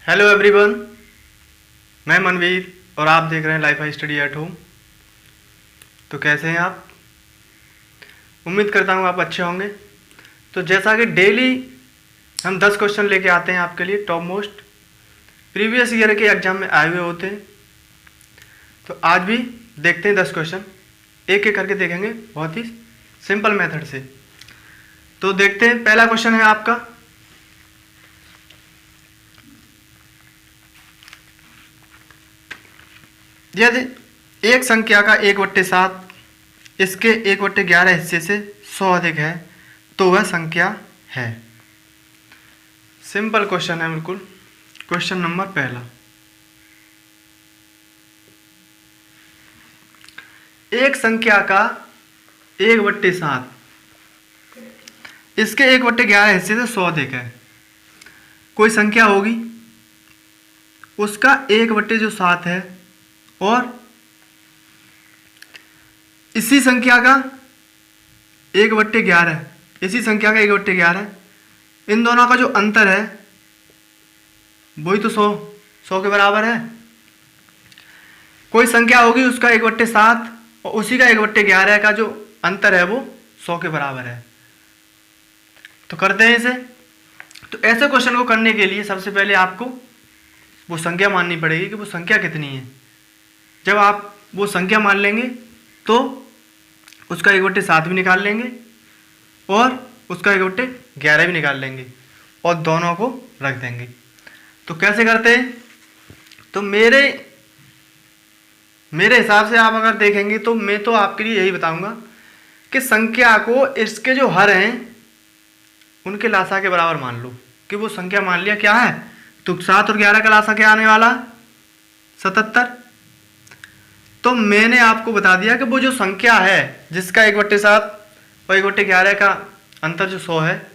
Hello everyone, मैं मनवीर और आप देख रहे हैं लाइफ स्टडी एट होम। तो कैसे हैं आप? उम्मीद करता हूँ आप अच्छे होंगे। तो जैसा कि डेली हम 10 क्वेश्चन लेके आते हैं आपके लिए, टॉप मोस्ट प्रीवियस ईयर के एग्जाम में आए हुए होते हैं। तो आज भी देखते हैं 10 क्वेश्चन, एक एक करके देखेंगे बहुत ही सिंपल मेथड से। तो देखते हैं, पहला क्वेश्चन है आपका, यदि एक संख्या का 1/7 इसके 1/11 हिस्से से 100 अधिक है तो वह संख्या है। सिंपल क्वेश्चन है बिल्कुल। क्वेश्चन नंबर पहला, एक संख्या का 1/7 इसके 1/11 हिस्से से 100 अधिक है। कोई संख्या होगी, उसका 1/7 है और इसी संख्या का 1/11, इसी संख्या का 1/11, इन दोनों का जो अंतर है वही तो 100 के बराबर है। कोई संख्या होगी, उसका 1/7 और उसी का 1/11 का जो अंतर है वो 100 के बराबर है। तो करते हैं इसे। तो ऐसे क्वेश्चन को करने के लिए सबसे पहले आपको वो संख्या माननी पड़ेगी कि वो संख्या कितनी है। जब आप वो संख्या मान लेंगे तो उसका 1/7 भी निकाल लेंगे और उसका 1/11 भी निकाल लेंगे और दोनों को रख देंगे। तो कैसे करते हैं? तो मेरे हिसाब से आप अगर देखेंगे तो मैं तो आपके लिए यही बताऊंगा कि संख्या को इसके जो हर हैं उनके लासा के बराबर मान लो कि वो संख्या मान लिया क्या है। तो 7 और 11 का लासा क्या आने वाला? 77। तो मैंने आपको बता दिया कि वो जो संख्या है जिसका 1/7 और 1/11 का अंतर जो 100 है,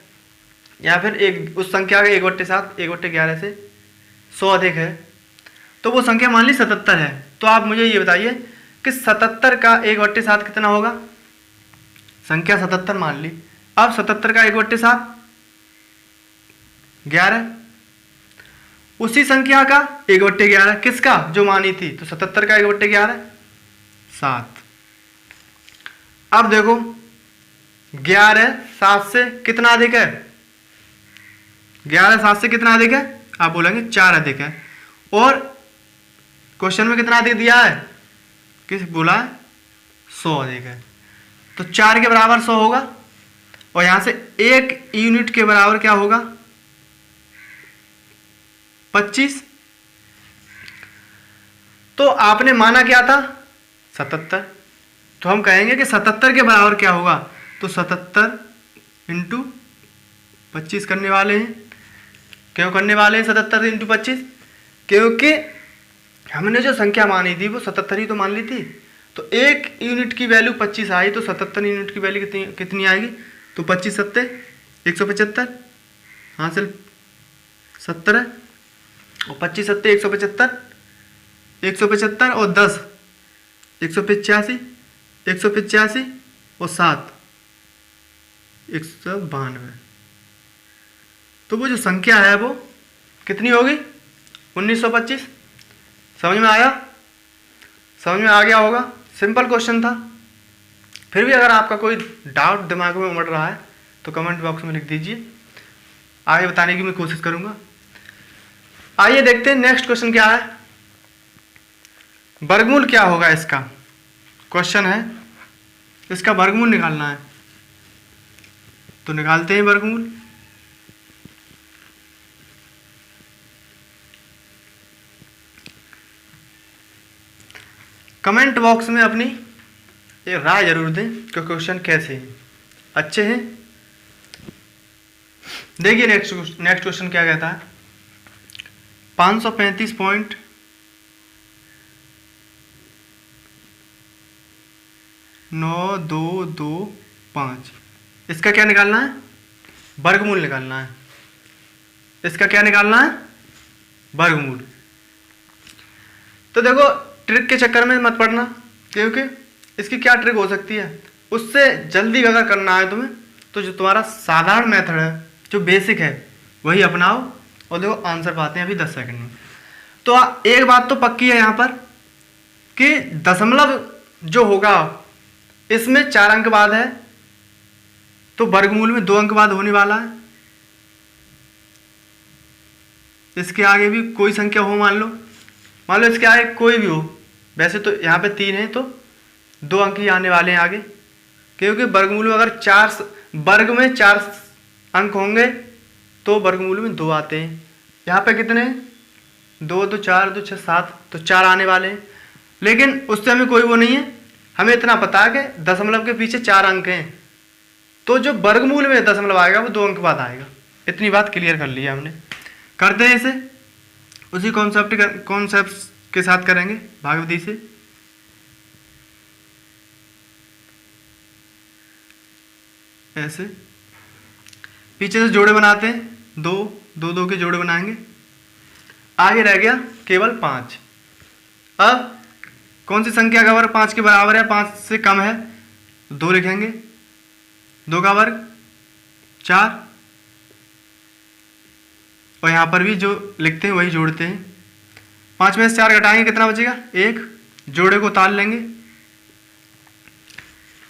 या फिर एक उस संख्या का 1/7 1/11 से 100 अधिक है, तो वो संख्या मान ली 77 है। तो आप मुझे ये बताइए कि 77 का 1/7 कितना होगा? संख्या 77 मान ली। अब 77 का 1/7 11, उसी संख्या का 1/11 किसका जो मानी थी, तो 77 का 1/11 7। अब देखो 11 7 से कितना अधिक है? 11 7 से कितना अधिक है? आप बोलेंगे 4 अधिक है। और क्वेश्चन में कितना अधिक दिया है? किस बोला है? 100 अधिक है। तो 4 के बराबर 100 होगा और यहां से 1 यूनिट के बराबर क्या होगा? 25। तो आपने माना क्या था? 77। तो हम कहेंगे कि 77 के बराबर क्या होगा? तो 77 इंटू 25 करने वाले हैं। क्यों करने वाले हैं 77 इंटू 25? क्योंकि हमने जो संख्या मानी थी वो 77 ही तो मान ली थी। तो 1 यूनिट की वैल्यू 25 आई तो 77 यूनिट की वैल्यू कितनी आएगी? तो 25 7 175 हासिल 70 है और 25 7 175, 175 और 10 185, 185 और 7 192। तो वो जो संख्या है वो कितनी होगी? 1925। समझ में आया? समझ में आ गया होगा। सिंपल क्वेश्चन था। फिर भी अगर आपका कोई डाउट दिमाग में उमड़ रहा है तो कमेंट बॉक्स में लिख दीजिए, आगे बताने की मैं कोशिश करूंगा। आइए देखते हैं नेक्स्ट क्वेश्चन क्या है। वर्गमूल क्या होगा इसका? क्वेश्चन है, इसका वर्गमूल निकालना है। तो निकालते हैं वर्गमूल। कमेंट बॉक्स में अपनी एक राय जरूर दें कि क्वेश्चन कैसे हैं, अच्छे हैं। देखिए नेक्स्ट क्वेश्चन क्या कहता है। 535.9225, इसका क्या निकालना है? वर्गमूल निकालना है। इसका क्या निकालना है? वर्गमूल। तो देखो ट्रिक के चक्कर में मत पड़ना, क्योंकि इसकी क्या ट्रिक हो सकती है, उससे जल्दी अगर करना है तुम्हें तो जो तुम्हारा साधारण मेथड है, जो बेसिक है, वही अपनाओ और देखो आंसर पाते हैं अभी 10 सेकंड में। तो एक बात तो पक्की है यहाँ पर कि दशमलव जो होगा इसमें 4 अंक बाद है, तो वर्गमूल में 2 अंक बाद होने वाला है। इसके आगे भी कोई संख्या हो, मान लो इसके आगे कोई भी हो, वैसे तो यहाँ पे 3 है तो 2 अंक ही आने वाले हैं आगे, क्योंकि वर्गमूल में अगर वर्ग में 4 अंक होंगे तो वर्गमूल में 2 आते हैं। यहाँ पे कितने, 2 2 4 2 6 7, तो 4 आने वाले हैं। लेकिन उससे हमें कोई वो नहीं है, हमें इतना पता है कि दशमलव के पीछे 4 अंक हैं, तो जो वर्गमूल में दशमलव आएगा वो 2 अंक बाद आएगा। इतनी बात क्लियर कर ली है हमने। करते हैं इसे उसी कॉन्सेप्ट के साथ करेंगे भागवती से। ऐसे पीछे से जोड़े बनाते हैं, 2 2 2 के जोड़े बनाएंगे। आगे रह गया केवल 5। अब कौन सी संख्या का वर्ग 5 के बराबर है, 5 से कम है, 2 लिखेंगे। 2 का वर्ग 4, और यहाँ पर भी जो लिखते हैं वही जोड़ते हैं। 5 में से 4 घटाएंगे, कितना बचेगा, 1। जोड़े को ताल लेंगे।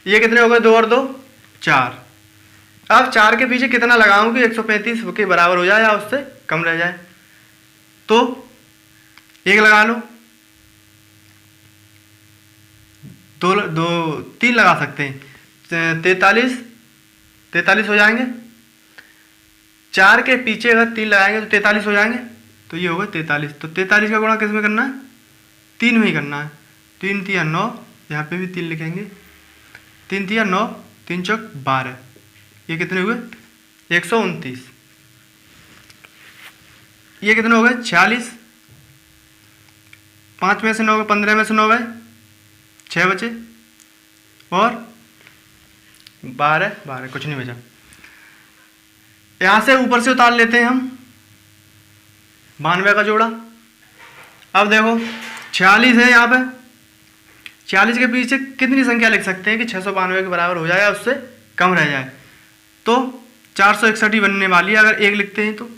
ये कितने हो गए, 2 और 2 4। अब 4 के पीछे कितना लगाऊं कि 135 के बराबर हो जाए या उससे कम रह जाए, तो 1 लगा लो, 3 लगा सकते हैं, 43 हो जाएंगे। 4 के पीछे अगर 3 लगाएंगे तो 43 हो जाएंगे, तो ये होगा 43। तो 43 का गुणा किस में करना है, 3 में ही करना है। 3 3 9, यहाँ पे भी 3 लिखेंगे। 3 3 9, 3 चौक 12, ये कितने हुए, 129। ये कितने हो गए, 46। 5 में से 9 गए, 15 में से 9 गए, 6 बचे, और 12 कुछ नहीं बचा। यहां से ऊपर से उतार लेते हैं हम 92 का जोड़ा। अब देखो 46 है, यहाँ पे 46 के पीछे कितनी संख्या लिख सकते हैं कि 692 के बराबर हो जाए या उससे कम रह जाए, तो 461 ही बनने वाली है। अगर 1 लिखते हैं तो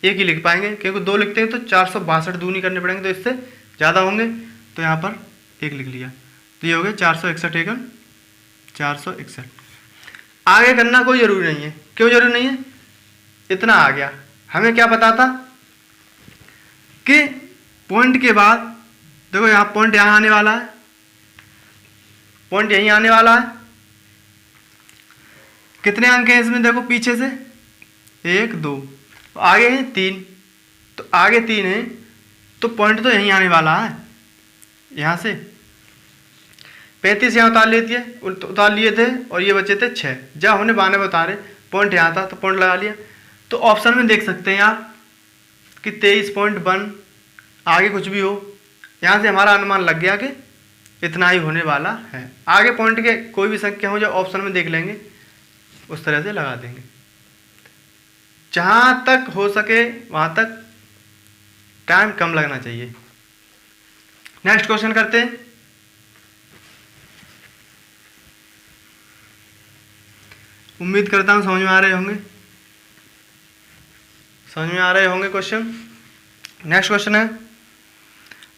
1 ही लिख पाएंगे, क्योंकि 2 लिखते हैं तो 462 दूनी करने पड़ेंगे, तो इससे ज़्यादा होंगे, तो यहाँ पर 1 लिख लिया, तो ये हो गया 461 एकम 461। आगे करना कोई ज़रूरी नहीं है। क्यों ज़रूरी नहीं है, इतना आ गया। हमें क्या पता था कि पॉइंट के बाद देखो यहाँ पॉइंट यहाँ आने वाला है, पॉइंट यहीं आने वाला है। कितने अंक हैं इसमें, देखो पीछे से 1 2, आगे हैं 3, तो आगे 3 है तो पॉइंट तो यहीं आने वाला है। यहाँ से 35 यहाँ उतार लिए थे, और ये बचे थे 6। जब हमने 92 उतारे, पॉइंट यहाँ था तो पॉइंट लगा लिया। तो ऑप्शन में देख सकते हैं आप कि 23.1, आगे कुछ भी हो, यहाँ से हमारा अनुमान लग गया कि इतना ही होने वाला है। आगे पॉइंट के कोई भी संख्या हो जो ऑप्शन में देख लेंगे, उस तरह से लगा देंगे। जहाँ तक हो सके वहाँ तक टाइम कम लगना चाहिए। नेक्स्ट क्वेश्चन करते हैं। उम्मीद करता हूँ समझ में आ रहे होंगे क्वेश्चन। नेक्स्ट क्वेश्चन है,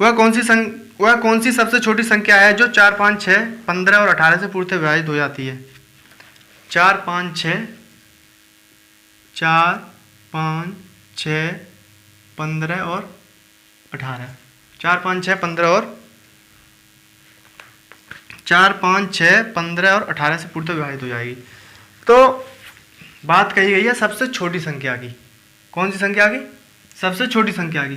वह कौन सी सबसे छोटी संख्या है जो 4 5 6 15 और 18 से पूर्णतः विभाजित हो जाती है। 4 5 6 15 और 18, 4 5 6 15 और 18 से पूर्णतः विभाजित हो जाएगी। तो बात कही गई है सबसे छोटी संख्या की। कौन सी संख्या की, सबसे छोटी संख्या की।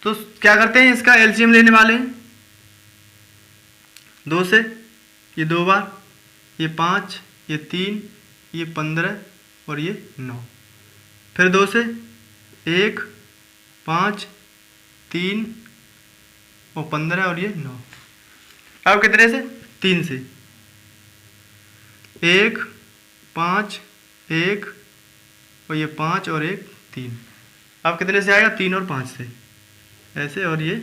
तो क्या करते हैं, इसका एलसीएम लेने वाले हैं 2 से, ये 2 बार, ये 5, ये 3, ये 15 और ये 9, फिर 2 से 1 5 3 और 15 और ये 9। अब कितने से, 3 से, 1 5 1 और ये 5 और 1 3। अब कितने से आएगा, 3 और 5 से, ऐसे, और ये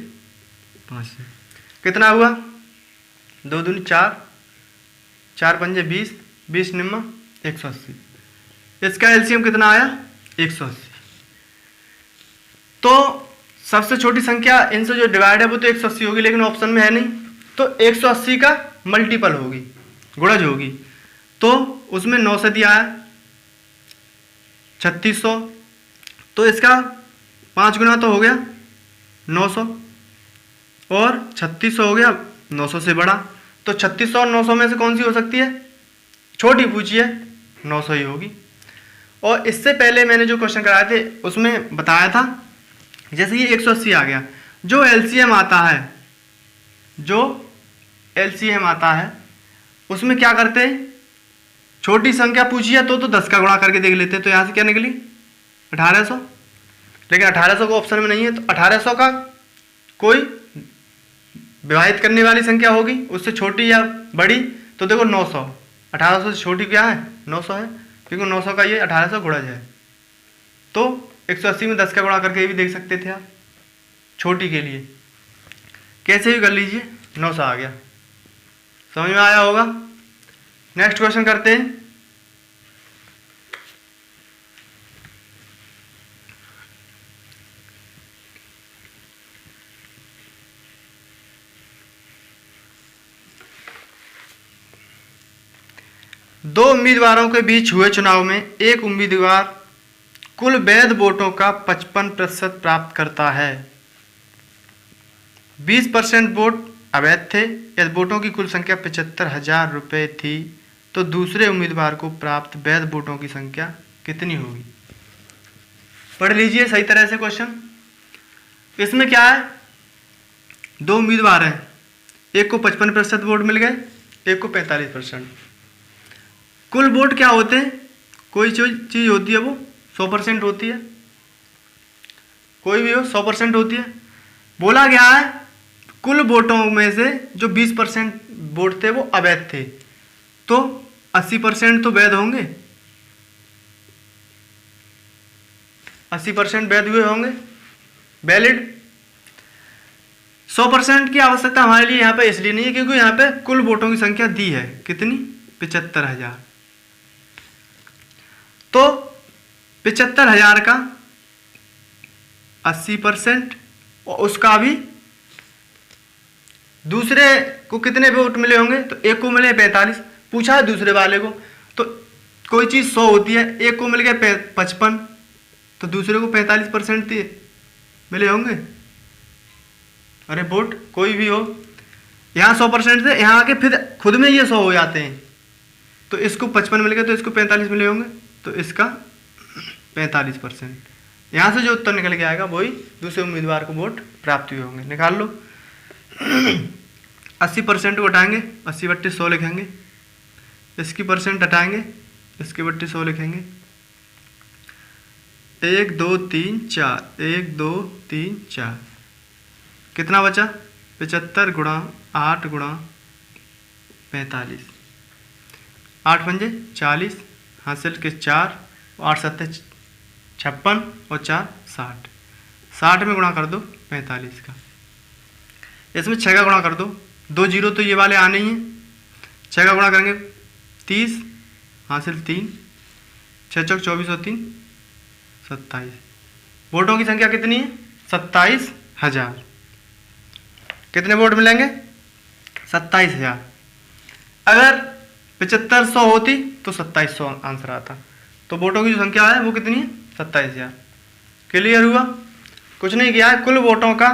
5 से। कितना हुआ, 2 दूनी 4, 4 पंजे 20, 20 निम्मा 180। इसका एलसीएम कितना आया, 180। तो सबसे छोटी संख्या इनसे जो डिवाइड है वो तो 180 होगी, लेकिन ऑप्शन में है नहीं, तो 180 का मल्टीपल होगी, गुणज होगी। तो उसमें 9 से दिया है 3600, तो इसका 5 गुना तो हो गया 900 और 3600 हो गया 900 से बड़ा। तो 3600 और 900 में से कौन सी हो सकती है? छोटी पूछी है, 900 ही होगी। और इससे पहले मैंने जो क्वेश्चन कराए थे उसमें बताया था, जैसे ये 180 आ गया, जो एलसीएम आता है उसमें क्या करते हैं, छोटी संख्या पूछी है तो 10 का गुणा करके देख लेते हैं। तो यहाँ से क्या निकली 1800, लेकिन 1800 को ऑप्शन में नहीं है, तो 1800 का कोई विभाजित करने वाली संख्या होगी उससे छोटी या बड़ी, तो देखो 900, 1800 से छोटी क्या है 900 है, क्योंकि 900 का ये 1800 गुणज है। तो 180 में 10 का गुणा करके भी देख सकते थे आप, छोटी के लिए कैसे भी कर लीजिए, 900 आ गया। समझ में आया होगा। नेक्स्ट क्वेश्चन करते हैं। दो उम्मीदवारों के बीच हुए चुनाव में एक उम्मीदवार कुल वैध वोटों का 55% प्राप्त करता है। 20% वोट अवैध थे। यदि वोटों की कुल संख्या 75,000 रुपये थी तो दूसरे उम्मीदवार को प्राप्त वैध वोटों की संख्या कितनी होगी? पढ़ लीजिए सही तरह से क्वेश्चन। इसमें क्या है, दो उम्मीदवार हैं, एक को 55% वोट मिल गए, एक को 45%। कुल वोट क्या होते हैं, कोई चीज़ होती है वो 100% होती है, कोई भी हो 100% होती है। बोला गया है कुल वोटों में से जो 20% वोट थे वो अवैध थे, तो 80% तो वैध होंगे, 80% वैध हुए होंगे, वैलिड। 100% की आवश्यकता हमारे लिए यहाँ पे इसलिए नहीं है क्योंकि यहाँ पे कुल वोटों की संख्या दी है कितनी, 75,000। तो 75,000 का 80% और उसका भी दूसरे को कितने वोट मिले होंगे, तो एक को मिले 45, पूछा है दूसरे वाले को, तो कोई चीज़ 100 होती है, एक को मिल गया 55, तो दूसरे को 45% मिले होंगे। अरे वोट कोई भी हो, यहाँ 100% थे, यहाँ आके फिर खुद में ये 100 हो जाते हैं, तो इसको 55 मिल गया तो इसको 45 मिले होंगे, तो इसका 45%। यहाँ से जो उत्तर निकल के आएगा वही दूसरे उम्मीदवार को वोट प्राप्त हुए होंगे। निकाल लो। 80% को हटाएंगे, 80 बट्टे 100 लिखेंगे, इसकी परसेंट हटाएंगे, इसके बट्टे 100 लिखेंगे। 1 2 3 4, 1 2 3 4, कितना बचा 75 गुणा 8 गुणा 45, 8 पंजे 40, हासिल के 4, 8 सत्ते 56 और 4 60, 60 में गुणा कर दो 45 का, इसमें 6 का गुणा कर दो, 2 जीरो तो ये वाले आने ही हैं, 6 का गुणा करेंगे 30, हासिल 3, 6 चौक 24 और 3 27। वोटों की संख्या कितनी है 27,000। कितने वोट मिलेंगे 27,000। अगर 7500 होती तो 2700 आंसर आता, तो वोटों की जो संख्या है वो कितनी है 27,000। क्लियर हुआ। कुछ नहीं किया है, कुल वोटों का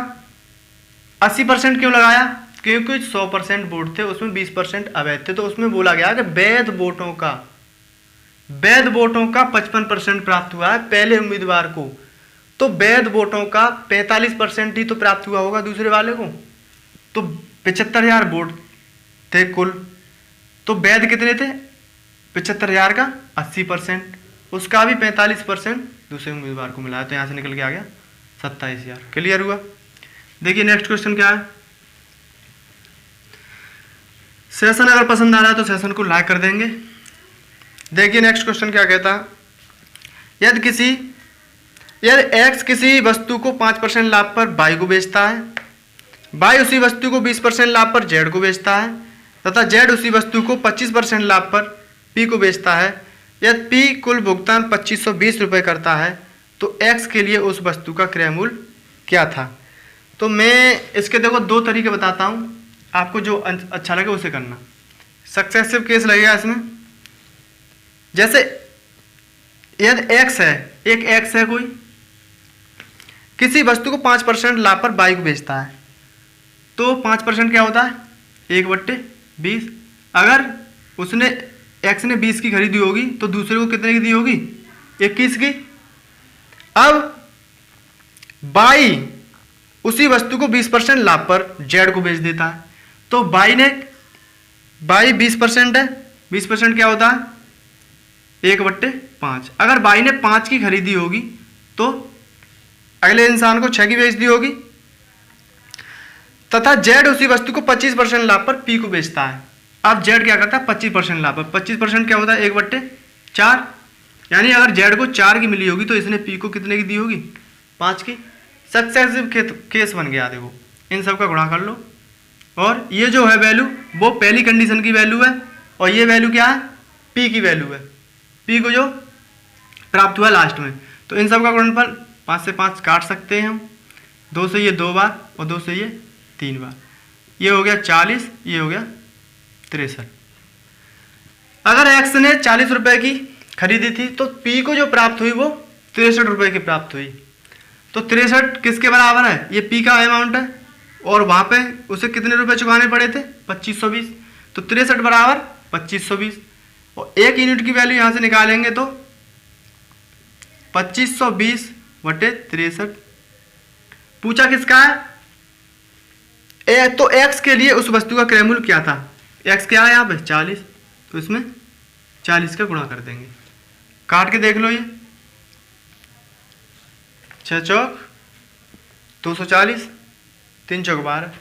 80% क्यों लगाया, क्योंकि 100% वोट थे, उसमें 20% अवैध थे, तो उसमें बोला गया कि वैध वोटों का 55% प्राप्त हुआ है पहले उम्मीदवार को, तो वैध वोटों का 45% ही तो प्राप्त हुआ होगा दूसरे वाले को। तो 75,000 वोट थे कुल, तो वैध कितने थे 75,000 का 80%, उसका भी 45% दूसरे उम्मीदवार को मिला है, तो यहाँ से निकल के आ गया 27,000। क्लियर हुआ। देखिए नेक्स्ट क्वेश्चन क्या है। सेशन अगर पसंद आ रहा है तो सेशन को लाइक कर देंगे। देखिए नेक्स्ट क्वेश्चन क्या कहता है, यदि एक्स किसी वस्तु को 5% लाभ पर वाई को बेचता है, वाई उसी वस्तु को 20% लाभ पर जेड को बेचता है, तथा जेड उसी वस्तु को 25% लाभ पर पी को बेचता है, यदि पी कुल भुगतान 2520 रुपये करता है तो x के लिए उस वस्तु का क्रय मूल्य क्या था। तो मैं इसके देखो दो तरीके बताता हूँ, आपको जो अच्छा लगे उसे करना। सक्सेसिव केस लगेगा इसमें। जैसे यदि x है, एक x है, कोई किसी वस्तु को 5% लाभ पर बाई को बेचता है, तो 5% क्या होता है, 1/20। अगर उसने x ने 20 की खरीदी होगी तो दूसरे को कितने की दी होगी, 21 की। अब बाई उसी वस्तु को 20% लाभ पर जेड को बेच देता है, तो बाई 20% है, 20% क्या होता है, 1/5। अगर बाई ने 5 की खरीदी होगी तो अगले इंसान को 6 की बेच दी होगी, तथा जेड उसी वस्तु को 25% लाभ पर पी को बेचता है। अब जेड क्या करता है, 25% लाभ पर। 25% क्या होता है, 1/4। यानी अगर जेड को 4 की मिली होगी तो इसने पी को कितने की दी होगी, 5 की। सक्सेसिव केस बन गया। देखो इन सब का गुणा कर लो, और ये जो है वैल्यू वो पहली कंडीशन की वैल्यू है, और ये वैल्यू क्या है, पी की वैल्यू है, पी को जो प्राप्त हुआ लास्ट में। तो इन सब का गुणनफल 5 से 5 काट सकते हैं हम, 2 से ये 2 बार और 2 से ये 3 बार। ये हो गया 40, ये हो गया 63। अगर एक्स ने 40 रुपए की खरीदी थी तो पी को जो प्राप्त हुई वो 63 रुपए की प्राप्त हुई। तो 63 किसके बराबर है, ये पी का अमाउंट है, और वहां पे उसे कितने रुपए चुकाने पड़े थे, 2520। तो 63 बराबर 2520, और 1 यूनिट की वैल्यू यहां से निकालेंगे तो 2520/63। पूछा किसका है, तो x के लिए उस वस्तु का क्रय मूल्य क्या था। x क्या है यहाँ पे, 40, तो इसमें 40 का गुणा कर देंगे। काट के देख लो, ये 6 चौक 240, 3 चौक 12,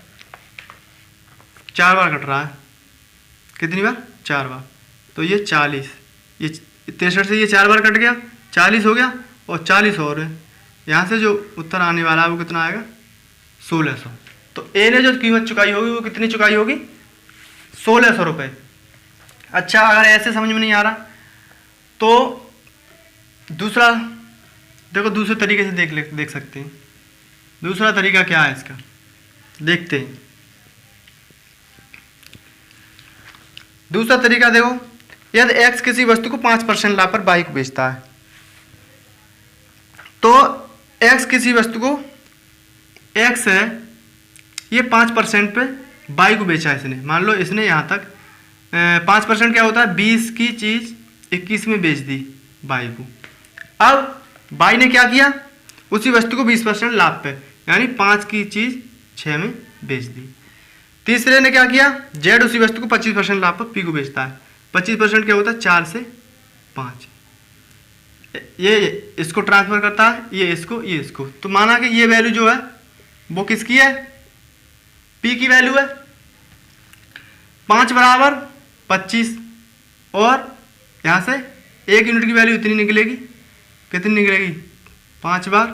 4 बार कट रहा है, कितनी बार, 4 बार। तो ये 40, ये 63 से ये 4 बार कट गया, 40 हो गया, और 40 और है। यहाँ से जो उत्तर आने वाला है वो कितना आएगा, 1600। तो ए ने जो कीमत चुकाई होगी वो कितनी चुकाई होगी, 1600 रुपये। अच्छा, अगर ऐसे समझ में नहीं आ रहा तो दूसरा देखो, दूसरे तरीके से देख सकते हैं। दूसरा तरीका क्या है इसका, देखते हैं। दूसरा तरीका देखो, यदि x किसी वस्तु को 5% लाभ पर बाई को बेचता है, तो x किसी वस्तु को, x है ये 5% पे बाई को बेचा इसने। मान लो इसने यहाँ तक 5% क्या होता है, 20 की चीज़ 21 में बेच दी बाई को। अब बाई ने क्या किया, उसी वस्तु को 20% लाभ पे, यानी 5 की चीज़ 6 में बेच दी। तीसरे ने क्या किया, जेड उसी वस्तु को 25% लाभ पर पी को बेचता है। 25% क्या होता है, 4 से 5। ये इसको ट्रांसफर करता है, ये इसको, ये इसको। तो माना कि ये वैल्यू जो है वो किसकी है, पी की वैल्यू है। 5 बराबर 25, और यहाँ से 1 यूनिट की वैल्यू इतनी निकलेगी, कितनी निकलेगी, 5 बार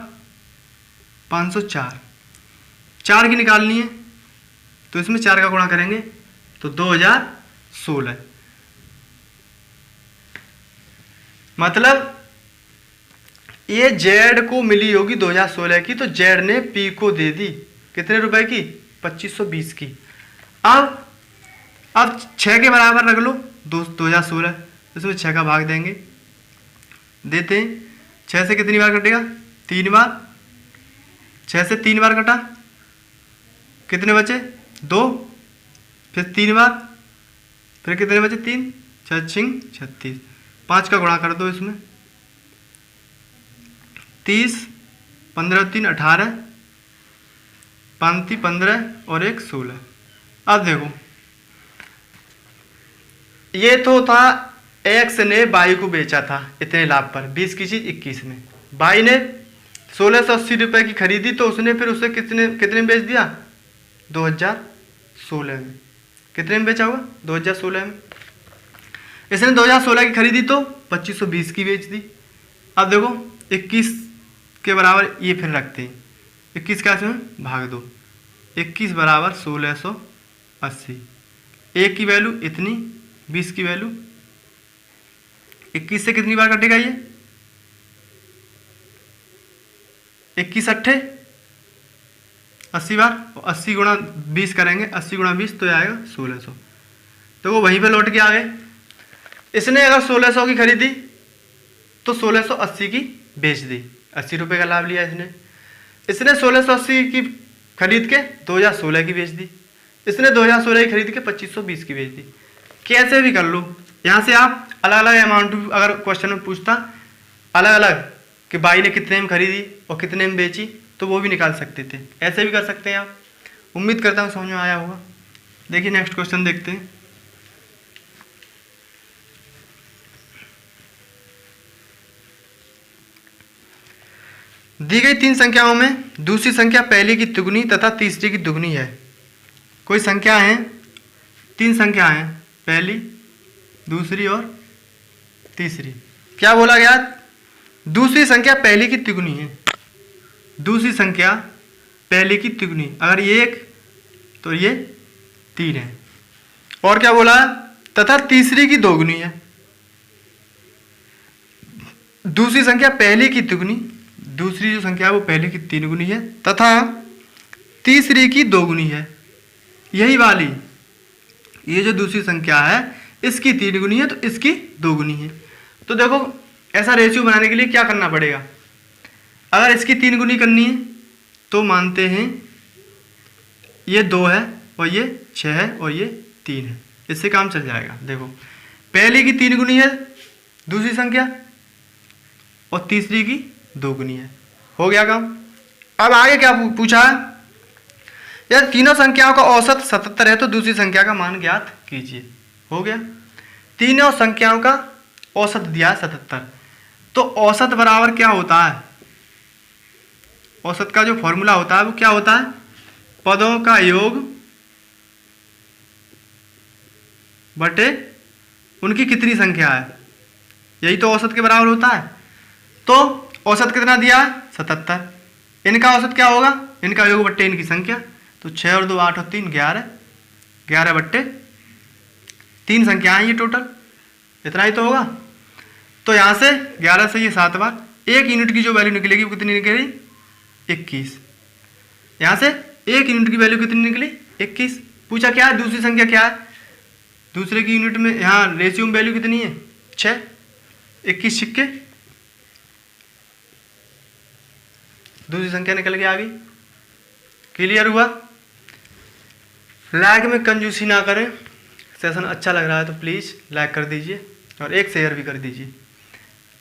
504। 4 की निकालनी है तो इसमें 4 का गुणा करेंगे तो 2016। मतलब ये जेड को मिली होगी 2016 की, तो जेड ने पी को दे दी कितने रुपए की, 2520 की। अब 6 के बराबर रख लो 2016, इसमें 6 का भाग देंगे, देते हैं। 6 से कितनी बार कटेगा, 3 बार। 6 से 3 बार कटा, कितने बचे, 2, फिर 3 बार, फिर कितने बचे, 3, 6 छिंग 36। 5 का गुणा कर दो इसमें, 30, 15 3 18, 5 15 और 1 16। अब देखो, ये तो था एक्स ने बाई को बेचा था इतने लाभ पर, 20 की चीज 21 में। बाई ने 1680 रुपए की खरीदी, तो उसने फिर उसे कितने में बेच दिया, 2016 में। कितने में बेचा होगा, 2016 में। इसने 2016 की खरीदी तो 2520 की बेच दी। अब देखो 21 के बराबर ये फिर रखते हैं, 21 का इसमें भाग दो, 21 बराबर 1680। 1 की वैल्यू इतनी, 20 की वैल्यू, 21 से कितनी बार कटेगा ये, 21 अट्ठे 80 बार, 80 गुणा 20 करेंगे, 80 गुणा 20 तो आएगा 1600। तो वो वहीं पे लौट के आ गए। इसने अगर 1600 की खरीदी तो 1680 की बेच दी, 80 रुपये का लाभ लिया इसने। इसने 1680 की खरीद के 2016 की बेच दी, इसने 2016 की खरीद के 2520 की बेच दी। कैसे भी कर लो, यहाँ से आप अलग अलग अमाउंट, अगर क्वेश्चन में पूछता अलग अलग कि भाई ने कितने में खरीदी और कितने में बेची, तो वो भी निकाल सकते थे। ऐसे भी कर सकते हैं आप। उम्मीद करता हूँ समझ में आया होगा। देखिए नेक्स्ट क्वेश्चन देखते हैं। दी गई 3 संख्याओं में दूसरी संख्या पहली की दुगनी तथा तीसरी की दुगनी है। कोई संख्या है, 3 संख्या हैं, पहली, दूसरी और तीसरी। क्या बोला गया? दूसरी संख्या पहली की तिगुनी है। दूसरी संख्या पहली की तिगुनी, अगर ये 1 तो ये 3 है। और क्या बोला? तथा तीसरी की दोगुनी है। दूसरी संख्या पहली की तिगुनी, दूसरी जो संख्या है वो पहली की 3 गुनी है, तथा तीसरी की 2 गुनी है। यही वाली, ये जो दूसरी संख्या है इसकी 3 गुनी है तो इसकी 2 गुनी है। तो देखो ऐसा रेशियो बनाने के लिए क्या करना पड़ेगा? अगर इसकी 3 गुनी करनी है तो मानते हैं ये 2 है और ये 6 है और ये 3 है, इससे काम चल जाएगा। देखो पहली की 3 गुनी है दूसरी संख्या और तीसरी की 2 गुनी है, हो गया काम। अब आगे क्या पूछा है? यदि तीनों संख्याओं का औसत 77 है तो दूसरी संख्या का मान ज्ञात कीजिए। हो गया, तीनों संख्याओं का औसत दिया है 77। तो औसत बराबर क्या होता है? औसत का जो फॉर्मूला होता है वो क्या होता है? पदों का योग बटे उनकी कितनी संख्या है, यही तो औसत के बराबर होता है। तो औसत कितना दिया है? 77। इनका औसत क्या होगा? इनका योग बट्टे इनकी संख्या। तो 6 और 2 8 और 3 11, 11 बट्टे 3 संख्याएं ये टोटल, इतना ही तो होगा। तो यहाँ से 11 से ये 7 बार, 1 यूनिट की जो वैल्यू निकलेगी वो कितनी निकलेगी? 21। यहाँ से 1 यूनिट की वैल्यू कितनी निकली? 21। पूछा क्या है? दूसरी संख्या क्या है? दूसरे की यूनिट में यहाँ रेशियो में वैल्यू कितनी है? 6। 21 सिक्के, दूसरी संख्या निकल के आ गई। क्लियर हुआ? लाइक में कंजूसी ना करें। सेशन अच्छा लग रहा है तो प्लीज़ लाइक कर दीजिए और एक शेयर भी कर दीजिए।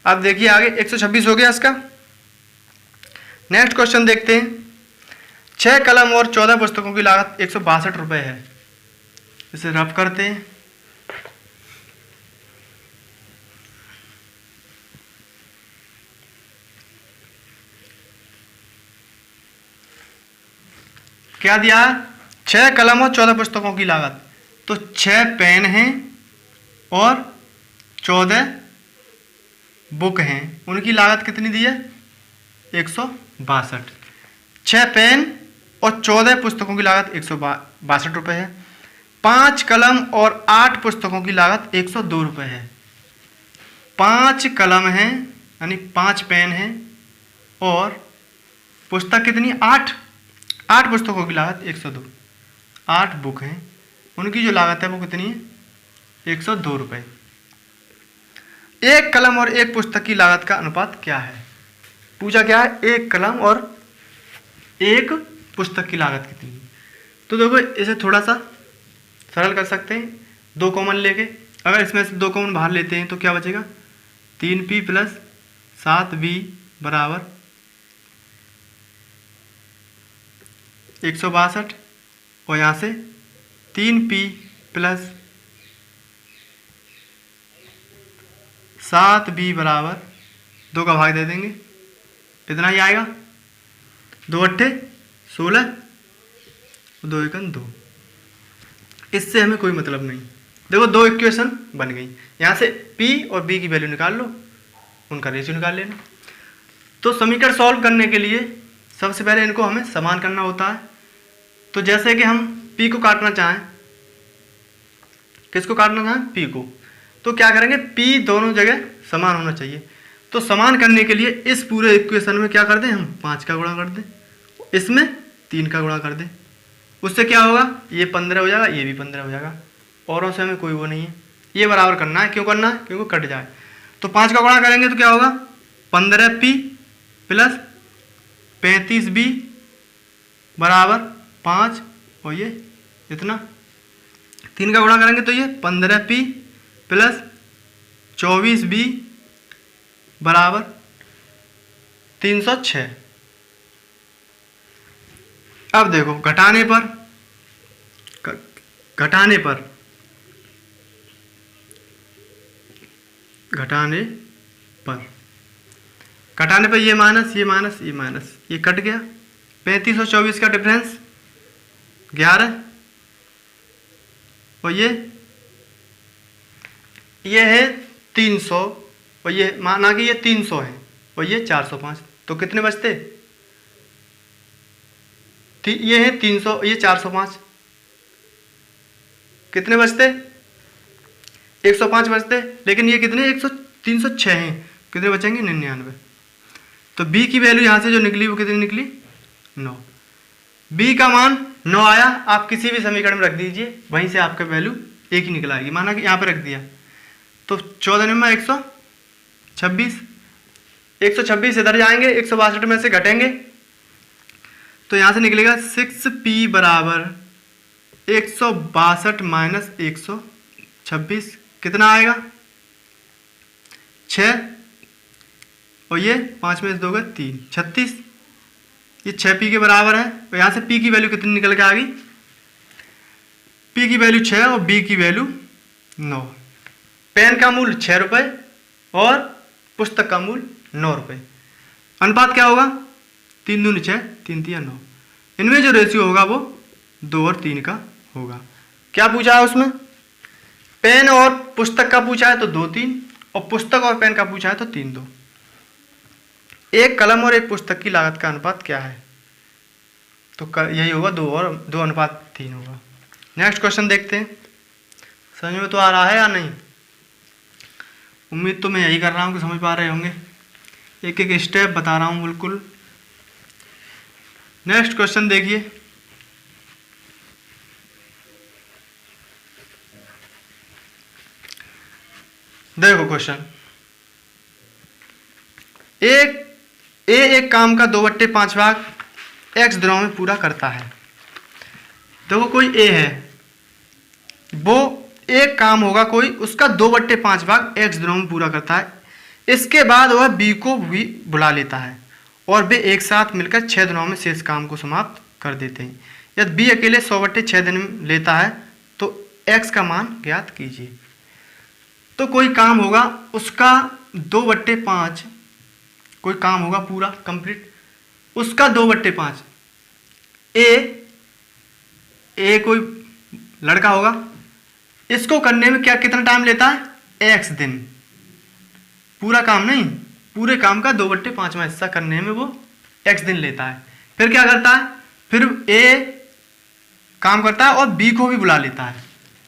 अब देखिए आगे 126 हो गया इसका। नेक्स्ट क्वेश्चन देखते हैं। 6 कलम और 14 पुस्तकों की लागत 162 रुपये है। इसे रफ करते हैं। क्या दिया है? 6 कलम और 14 पुस्तकों की लागत। तो 6 पेन हैं और 14 बुक हैं, उनकी लागत कितनी दी है? 162। 6 पेन और 14 पुस्तकों की लागत 162 रुपये है। 5 कलम और 8 पुस्तकों की लागत 102 रुपये है। 5 कलम हैं यानी 5 पेन हैं और पुस्तक कितनी? 8 पुस्तकों की लागत 102। 8 बुक हैं, उनकी जो लागत है वो कितनी है? 102 रुपये। 1 कलम और 1 पुस्तक की लागत का अनुपात क्या है? पूछा क्या है? 1 कलम और 1 पुस्तक की लागत कितनी है? तो देखो इसे थोड़ा सा सरल कर सकते हैं 2 कॉमन लेके। अगर इसमें से 2 कॉमन बाहर लेते हैं तो क्या बचेगा? 3p + 7v बराबर 162 और यहाँ से 3p + 7b बराबर 2 का भाग दे देंगे, इतना ही आएगा। 2 अट्ठे 16, 2 एकम 2। इससे हमें कोई मतलब नहीं। देखो 2 इक्वेशन बन गई। यहाँ से p और b की वैल्यू निकाल लो, उनका रेशियो निकाल लेना। तो समीकरण सॉल्व करने के लिए सबसे पहले इनको हमें समान करना होता है। तो जैसे कि हम p को काटना चाहें, किसको काटना चाहें? p को, तो क्या करेंगे? p दोनों जगह समान होना चाहिए। तो समान करने के लिए इस पूरे इक्वेशन में क्या कर दें, हम 5 का गुणा कर दें, इसमें 3 का गुणा कर दें। उससे क्या होगा, ये 15 हो जाएगा, ये भी 15 हो जाएगा, औरों से हमें कोई वो नहीं है। ये बराबर करना है, क्यों करना है, क्योंकि कट जाए। तो 5 का गुणा करेंगे तो क्या होगा, 15p प्लस 35b बराबर 5, और ये इतना। 3 का गुणा करेंगे तो ये 15p प्लस 24b बराबर 306। अब देखो घटाने पर ये माइनस ये माइनस ये माइनस, ये कट गया। 35 और 24 का डिफरेंस 11, और ये है 300, और ये माना कि ये 300 है, और ये 405, तो कितने बचते, ये है 300, ये 405, कितने बचते, 105 बचते। लेकिन ये कितने 306 हैं, कितने बचेंगे, 99। तो b की वैल्यू यहाँ से जो निकली वो कितनी निकली, 9। b का मान 9 आया। आप किसी भी समीकरण में रख दीजिए, वहीं से आपका वैल्यू एक ही निकल आएगी। माना कि यहाँ पे रख दिया तो 14 में 126 इधर जाएंगे, 162 में से घटेंगे तो यहाँ से निकलेगा 6p बराबर 162 माइनस 126, कितना आएगा, 6, और ये 5 में 2 गए 3, 36। ये 6p के बराबर है। और यहाँ से p की वैल्यू कितनी निकल के आ गई, p की वैल्यू 6 और b की वैल्यू 9। पेन का मूल्य 6 रुपये और पुस्तक का मूल्य 9 रुपये। अनुपात क्या होगा, 3 दूनी 6, 3 तिया 9। इनमें जो रेशियो होगा वो 2 और 3 का होगा। क्या पूछा है उसमें, पेन और पुस्तक का पूछा है तो 2 3, और पुस्तक और पेन का पूछा है तो 3 2। एक कलम और एक पुस्तक की लागत का अनुपात क्या है, तो यही होगा 2 अनुपात 3 होगा। नेक्स्ट क्वेश्चन देखते हैं, समझ में तो आ रहा है या नहीं। उम्मीद तो मैं यही कर रहा हूँ कि समझ पा रहे होंगे, एक एक स्टेप बता रहा हूँ बिल्कुल। नेक्स्ट क्वेश्चन देखिए, देखो क्वेश्चन, एक काम का 2/5 भाग x दिनों में पूरा करता है। देखो कोई a है, वो एक काम होगा कोई, उसका 2/5 भाग x दिनों में पूरा करता है। इसके बाद वह b को भी बुला लेता है और वे एक साथ मिलकर 6 दिनों में शेष काम को समाप्त कर देते हैं। यदि b अकेले 100/6 दिन लेता है तो x का मान ज्ञात कीजिए। तो कोई काम होगा, उसका 2/5 कोई काम होगा पूरा कंप्लीट, उसका 2/5 ए कोई लड़का होगा, इसको करने में क्या कितना टाइम लेता है, x दिन। पूरा काम नहीं, पूरे काम का 2/5वां हिस्सा करने में वो x दिन लेता है। फिर क्या करता है, फिर a काम करता है और b को भी बुला लेता है,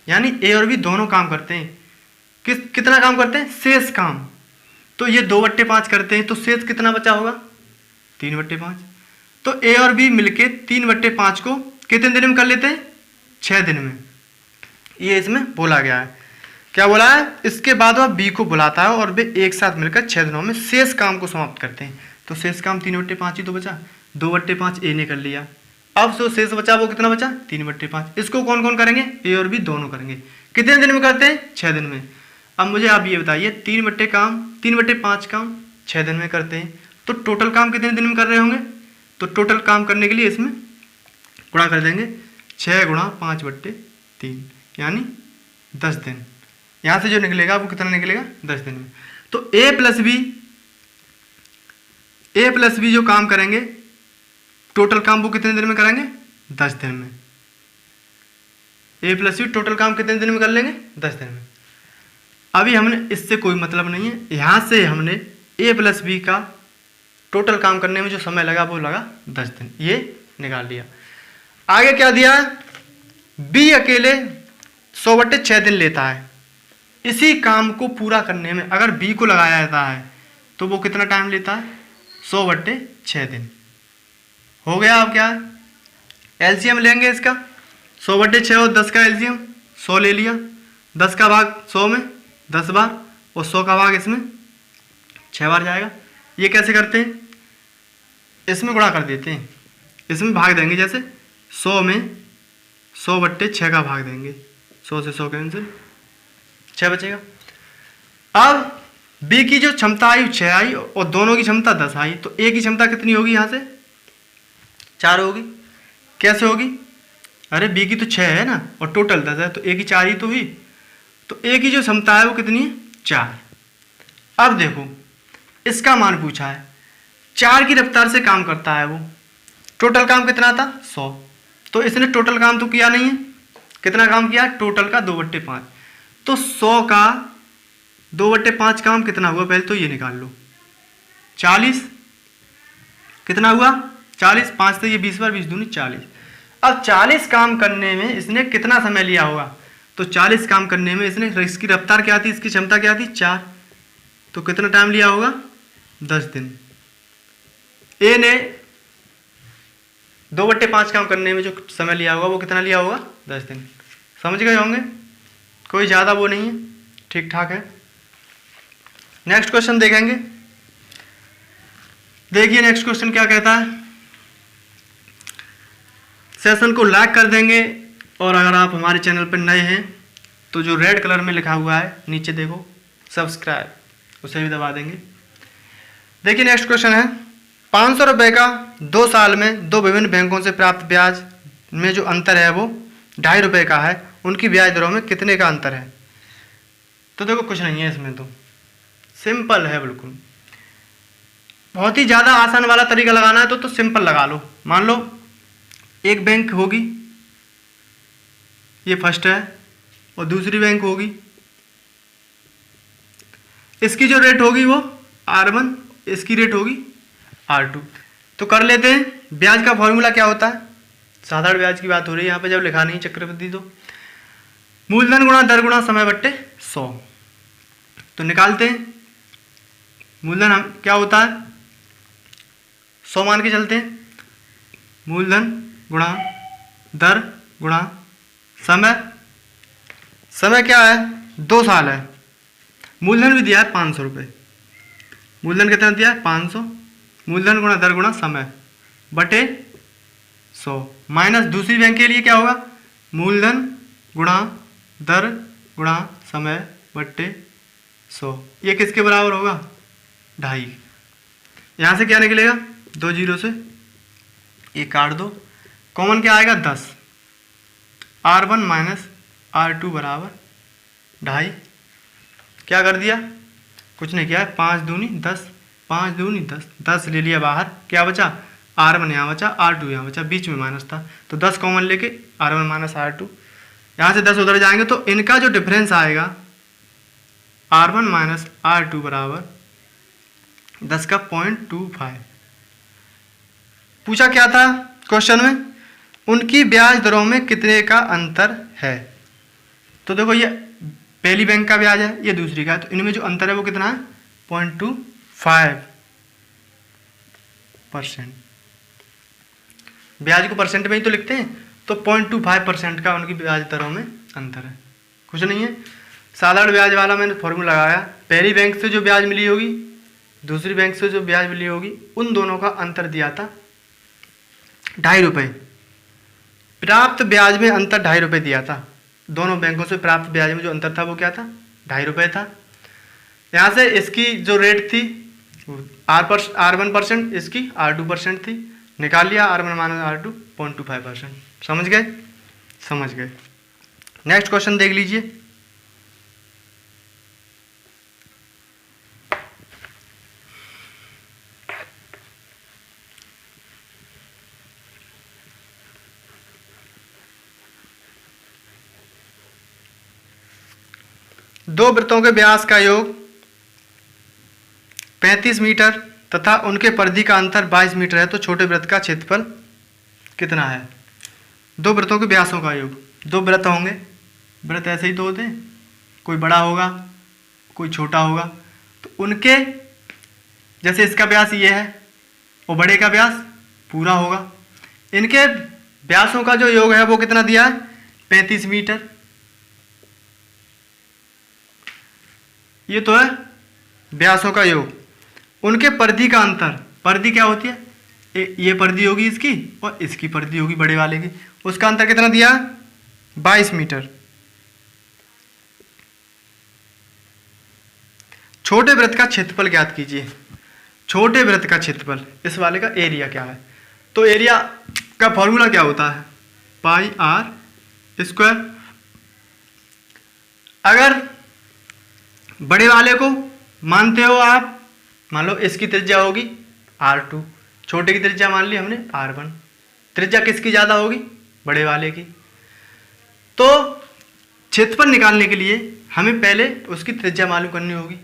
यानी a और b दोनों काम करते हैं। कितना काम करते हैं, शेष काम। तो ये 2/5 करते हैं तो शेष कितना बचा होगा, 3/5। तो a और b मिलके 3/5 को कितने दिन में कर लेते हैं, 6 दिन में। ये इसमें बोला गया है। क्या बोला है, इसके बाद वह b को बुलाता है और वे एक साथ मिलकर 6 दिनों में शेष काम को समाप्त करते हैं। तो शेष काम 3/5 ही तो बचा, 2/5 a ने कर लिया। अब जो शेष बचा वो कितना बचा, 3/5। इसको कौन कौन करेंगे, a और b दोनों करेंगे। कितने दिन में करते हैं, 6 दिन में। अब मुझे आप ये बताइए, 3/5 काम 6 दिन में करते हैं, तो टोटल काम कितने दिन में कर रहे होंगे। तो टोटल काम करने के लिए इसमें गुणा कर देंगे, 6 × 5/3 यानी 10 दिन। यहाँ से जो निकलेगा वो कितना निकलेगा, 10 दिन में। तो a प्लस बी जो काम करेंगे, टोटल काम वो कितने दिन में करेंगे, 10 दिन में। a प्लस बी टोटल काम कितने दिन में कर लेंगे, 10 दिन में। अभी हमने इससे कोई मतलब नहीं है, यहाँ से हमने a प्लस बी का टोटल काम करने में जो समय लगा वो लगा 10 दिन, ये निकाल लिया। आगे क्या दिया, b अकेले 100/6 दिन लेता है। इसी काम को पूरा करने में अगर b को लगाया जाता है तो वो कितना टाइम लेता है, 100/6 दिन। हो गया। अब क्या है, एलसीएम लेंगे इसका, 100/6 और 10 का एलसीएम 100 ले लिया, 10 का भाग 100 में 10 बार और 100 का भाग इसमें 6 बार जाएगा। ये कैसे करते हैं, इसमें गुणा कर देते हैं, इसमें भाग देंगे, जैसे 100 में 100/6 का भाग देंगे, 100 से 100 कैंसिल, 6 बचेगा। अब बी की जो क्षमता आई 6 आई और दोनों की क्षमता 10 आई, तो ए की क्षमता कितनी होगी, यहाँ से 4 होगी। कैसे होगी, अरे बी की तो 6 है ना और टोटल 10 है, तो ए की 4 ही तो हुई, तो ए की जो क्षमता है वो कितनी है, 4। अब देखो इसका मान पूछा है, 4 की रफ्तार से काम करता है वो, टोटल काम कितना था 100, तो इसने टोटल काम तो किया नहीं है, कितना काम किया, टोटल का 2/5, तो 100 का 2/5 काम कितना हुआ, पहले तो ये निकाल लो, 40 कितना हुआ, 40, 5 से ये 20 बार 20 दूनी 40। अब 40 काम करने में इसने कितना समय लिया होगा, तो 40 काम करने में इसने, इसकी रफ्तार क्या थी, इसकी क्षमता क्या थी 4, तो कितना टाइम लिया होगा 10 दिन। ए ने 2/5 काम करने में जो समय लिया होगा वो कितना लिया होगा 10 दिन। समझ गए होंगे, कोई ज़्यादा वो नहीं है, ठीक ठाक है। नेक्स्ट क्वेश्चन देखेंगे, देखिए नेक्स्ट क्वेश्चन क्या कहता है। सेशन को लाइक कर देंगे और अगर आप हमारे चैनल पर नए हैं तो जो रेड कलर में लिखा हुआ है नीचे देखो सब्सक्राइब, उसे भी दबा देंगे। देखिए नेक्स्ट क्वेश्चन है, 500 रुपये का 2 साल में 2 विभिन्न बैंकों से प्राप्त ब्याज में जो अंतर है वो 2.5 रुपये का है, उनकी ब्याज दरों में कितने का अंतर है। तो देखो कुछ नहीं है इसमें, तो सिंपल है बिल्कुल, बहुत ही ज़्यादा आसान वाला तरीका लगाना है तो सिंपल लगा लो। मान लो एक बैंक होगी, ये फर्स्ट है, और दूसरी बैंक होगी, इसकी जो रेट होगी वो R1, इसकी रेट होगी R2। तो कर लेते हैं। ब्याज का फॉर्मूला क्या होता है, साधारण ब्याज की बात हो रही है यहाँ पे, जब लिखा नहीं चक्रवृद्धि, तो मूलधन गुणा दर गुणा समय बट्टे 100। तो निकालते हैं, मूलधन हम क्या होता है 100 मान के चलते हैं, मूलधन गुणा दर गुणा समय, समय क्या है 2 साल है, मूलधन भी दिया है 500 रुपये, मूलधन कितना दिया है 500, मूलधन गुणा दर गुणा समय बटे 100, माइनस दूसरी बैंक के लिए क्या होगा, मूलधन गुणा दर गुणा समय बट्टे 100, ये किसके बराबर होगा 2.5। यहाँ से क्या निकलेगा, 2 जीरो से ये काट दो, कॉमन क्या आएगा 10, R1 माइनस R2 बराबर 2.5। क्या कर दिया, कुछ नहीं किया है, 5 दूनी 10, 5 दूनी 10, 10 ले लिया बाहर, क्या बचा R1 यहाँ बचा, R2 यहाँ बचा, बीच में माइनस था, तो 10 कॉमन लेके R1 माइनस R2, यहाँ से 10 उधर जाएंगे तो इनका जो डिफरेंस आएगा R1 माइनस R2 बराबर 10 का 0.25। पूछा क्या था क्वेश्चन में, उनकी ब्याज दरों में कितने का अंतर है। तो देखो ये पहली बैंक का ब्याज है, ये दूसरी का है, तो इनमें जो अंतर है वो कितना है 0.25%। ब्याज को परसेंट में ही तो लिखते हैं, तो 0.25% का उनकी ब्याज दरों में अंतर है, कुछ नहीं है। साधारण ब्याज वाला मैंने फॉर्मूला लगाया, पहली बैंक से जो ब्याज मिली होगी दूसरी बैंक से जो ब्याज मिली होगी उन दोनों का अंतर दिया था 2.5 रुपये, प्राप्त ब्याज में अंतर 2.5 रुपये दिया था, दोनों बैंकों से प्राप्त ब्याज में जो अंतर था वो क्या था 2.5 रुपये था। यहाँ से इसकी जो रेट थी R1%, इसकी R2% थी, निकाल लिया R1 माइनस R2 0.25%। समझ गए, समझ गए। नेक्स्ट क्वेश्चन देख लीजिए, दो वृत्तों के व्यास का योग 35 मीटर तथा उनके परिधि का अंतर 22 मीटर है, तो छोटे वृत्त का क्षेत्रफल कितना है। दो वृत्तों के व्यासों का योग, दो वृत्त होंगे, वृत्त ऐसे ही तो होते हैं, कोई बड़ा होगा कोई छोटा होगा, तो उनके जैसे इसका व्यास ये है और बड़े का व्यास पूरा होगा, इनके व्यासों का जो योग है वो कितना दिया है 35 मीटर। ये तो है व्यासों का योग। उनके परिधि का अंतर, परिधि क्या होती है, ये परिधि होगी इसकी और इसकी परिधि होगी बड़े वाले की, उसका अंतर कितना दिया 22 मीटर। छोटे वृत्त का क्षेत्रफल ज्ञात कीजिए। छोटे वृत्त का क्षेत्रफल, इस वाले का एरिया क्या है, तो एरिया का फॉर्मूला क्या होता है पाई आर स्क्वायर। अगर बड़े वाले को मानते हो आप, मान लो इसकी त्रिज्या होगी R2, छोटे की त्रिज्या मान ली हमने R1, त्रिज्या किसकी ज़्यादा होगी बड़े वाले की। तो क्षेत्रफल निकालने के लिए हमें पहले उसकी त्रिज्या मालूम करनी होगी।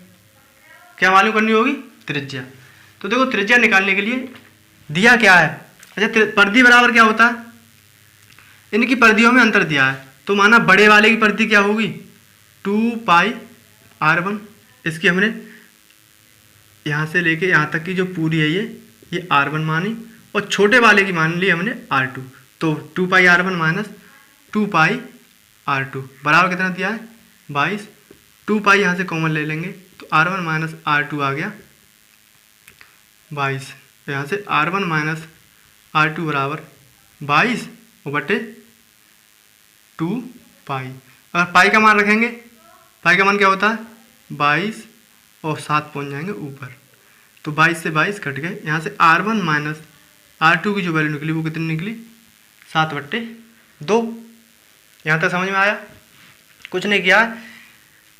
क्या मालूम करनी होगी त्रिज्या। तो देखो त्रिज्या निकालने के लिए दिया क्या है, अच्छा परिधि बराबर क्या होता है, इनकी परिधियों में अंतर दिया है, तो माना बड़े वाले की परिधि क्या होगी 2 पाई R1, इसकी हमने यहाँ से लेके यहाँ तक की जो पूरी है ये R1 मानी, और छोटे वाले की मान ली हमने R2, तो 2 पाई R1 माइनस 2 पाई R2 बराबर कितना दिया है 22। 2 पाई यहाँ से कॉमन ले लेंगे तो R1 माइनस R2 आ गया 22, यहाँ से R1 माइनस R2 बराबर 22 और बटे 2 पाई। अगर पाई का मान रखेंगे, पाई का मान क्या होता है 22 और 7 पहुँच जाएंगे ऊपर, तो 22 से 22 कट गए। यहाँ से R1 माइनस R2 की जो वैल्यू निकली वो कितनी निकली 7/2। यहाँ तक समझ में आया। कुछ नहीं किया,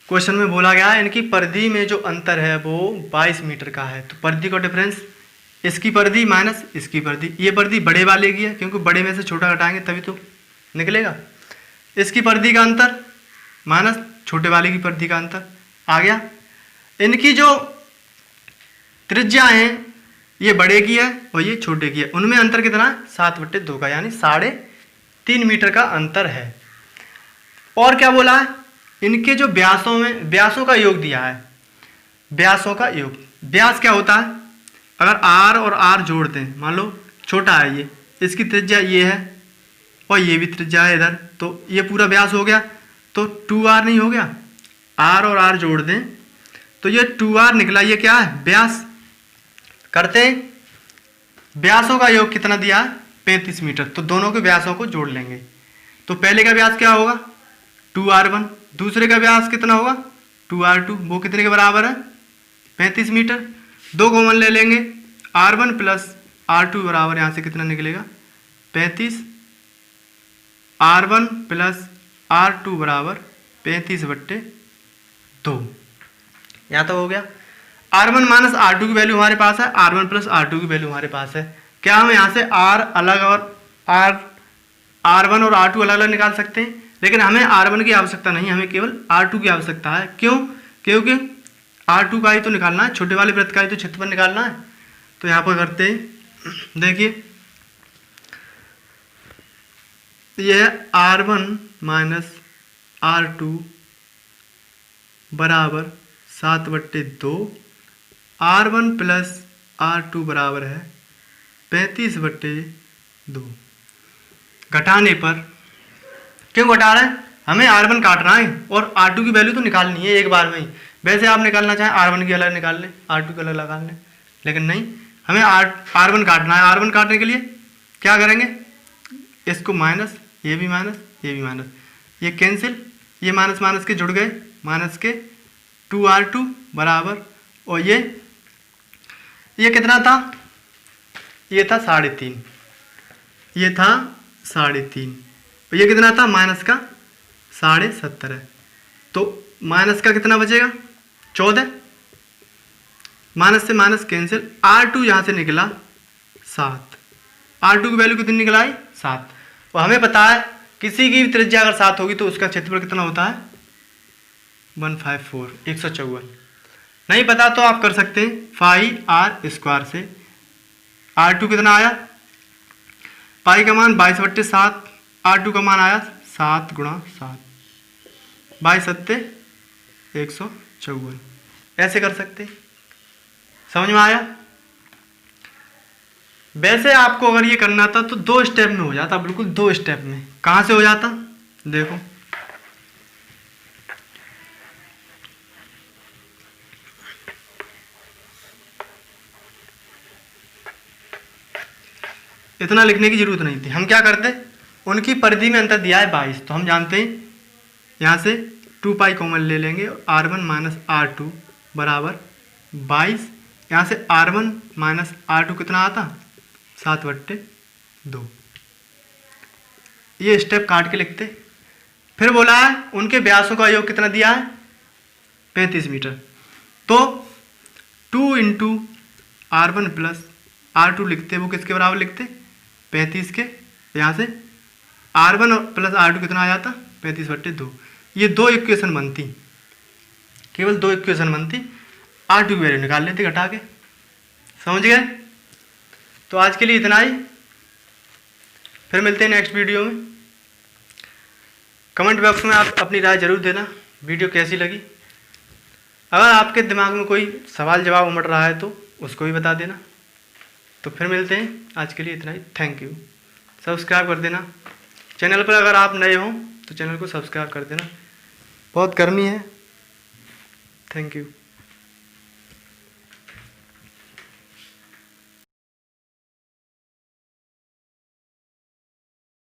क्वेश्चन में बोला गया है इनकी परिधि में जो अंतर है वो 22 मीटर का है, तो परिधि का डिफरेंस इसकी परिधि माइनस इसकी परिधि, ये परिधि बड़े वाले की है क्योंकि बड़े में से छोटा घटाएंगे तभी तो निकलेगा। इसकी परिधि का अंतर माइनस छोटे वाले की परिधि का अंतर आ गया। इनकी जो त्रिज्या है ये बड़े की है और ये छोटे की है, उनमें अंतर कितना है 7/2 का, यानी 3.5 मीटर का अंतर है। और क्या बोला है, इनके जो व्यासों में व्यासों का योग दिया है, व्यासों का योग। व्यास क्या होता है, अगर R और R जोड़ते हैं, मान लो छोटा है ये, इसकी त्रिज्या ये है और ये भी त्रिज्या है इधर, तो ये पूरा व्यास हो गया, तो 2R नहीं हो गया, R और R जोड़ दें तो ये 2R निकला, ये क्या है व्यास। करते हैं, व्यासों का योग कितना दिया है 35 मीटर, तो दोनों के व्यासों को जोड़ लेंगे। तो पहले का व्यास क्या होगा 2R1, दूसरे का व्यास कितना होगा 2R2, वो कितने के बराबर है 35 मीटर। 2 कॉमन ले लेंगे, R1 प्लस R2 बराबर यहाँ से कितना निकलेगा 35, R1 प्लस R2 बराबर 35/2। यहाँ तो हो गया। R1 माइनस R2 की वैल्यू हमारे पास है, R1 प्लस R2 की वैल्यू हमारे पास है। क्या हम यहाँ से R अलग और R1 और R2 अलग अलग निकाल सकते हैं, लेकिन हमें R1 की आवश्यकता नहीं, हमें केवल R2 की आवश्यकता है। क्यों, क्योंकि R2 का ही तो निकालना है, छोटे वाले वृत्त का ही तो क्षेत्रफल निकालना है। तो यहाँ पर करते हैं, देखिए यह है R1 माइनस R2 बराबर 7/2, R1 प्लस R2 बराबर है 35/2। घटाने पर, क्यों घटा रहे हैं, हमें R1 काटना है और R2 की वैल्यू तो निकालनी है एक बार में ही। वैसे आप निकालना चाहें R1 की अलग निकाल लें, R2 की अलग निकाल लें, लेकिन नहीं, हमें R1 काटना है। R1 काटने के लिए क्या करेंगे, इसको माइनस, ये भी माइनस, ये भी माइनस, ये कैंसिल, ये माइनस माइनस के जुड़ गए, माइनस के 2R2 बराबर, और ये कितना था, ये था 3.5, ये था 3.5, और ये कितना था माइनस का 70.5 है, तो माइनस का कितना बचेगा 14, माइनस से माइनस कैंसिल, R2 यहाँ से निकला 7, R2 की वैल्यू कितनी निकला है 7, और हमें पता है किसी की भी त्रिज्या अगर 7 होगी तो उसका क्षेत्रफल कितना होता है 154। नहीं पता तो आप कर सकते हैं पाई R स्क्वायर से। R2 कितना आया, पाई का मान 22/7, R2 का मान आया 7 × 7, 22 × 7 154। ऐसे कर सकते, समझ में आया? वैसे आपको अगर ये करना था तो 2 स्टेप में हो जाता, बिल्कुल 2 स्टेप में। कहाँ से हो जाता देखो, इतना लिखने की जरूरत नहीं थी। हम क्या करते, उनकी परिधि में अंतर दिया है 22, तो हम जानते हैं यहाँ से 2 पाई कॉमन ले लेंगे, R1 माइनस R2 बराबर 22। यहाँ से R1 माइनस R2 कितना आता, 7/2। ये स्टेप काट के लिखते। फिर बोला है उनके व्यासों का योग कितना दिया है, 35 मीटर। तो 2 इंटू R1 प्लस R2 लिखते, वो किसके बराबर लिखते, 35 के। यहाँ से R1 प्लस R2 कितना आ जाता, 35/2। ये 2 इक्वेशन बनती, केवल 2 इक्वेशन बनती। R2 की वैल्यू निकाल लेते घटा के। समझ गए? तो आज के लिए इतना ही, फिर मिलते हैं नेक्स्ट वीडियो में। कमेंट बॉक्स में आप अपनी राय जरूर देना, वीडियो कैसी लगी। अगर आपके दिमाग में कोई सवाल जवाब उमड़ रहा है तो उसको भी बता देना। तो फिर मिलते हैं, आज के लिए इतना ही। Thank you. सब्सक्राइब कर देना चैनल पर, अगर आप नए हों तो चैनल को सब्सक्राइब कर देना। बहुत गर्मी है। Thank you.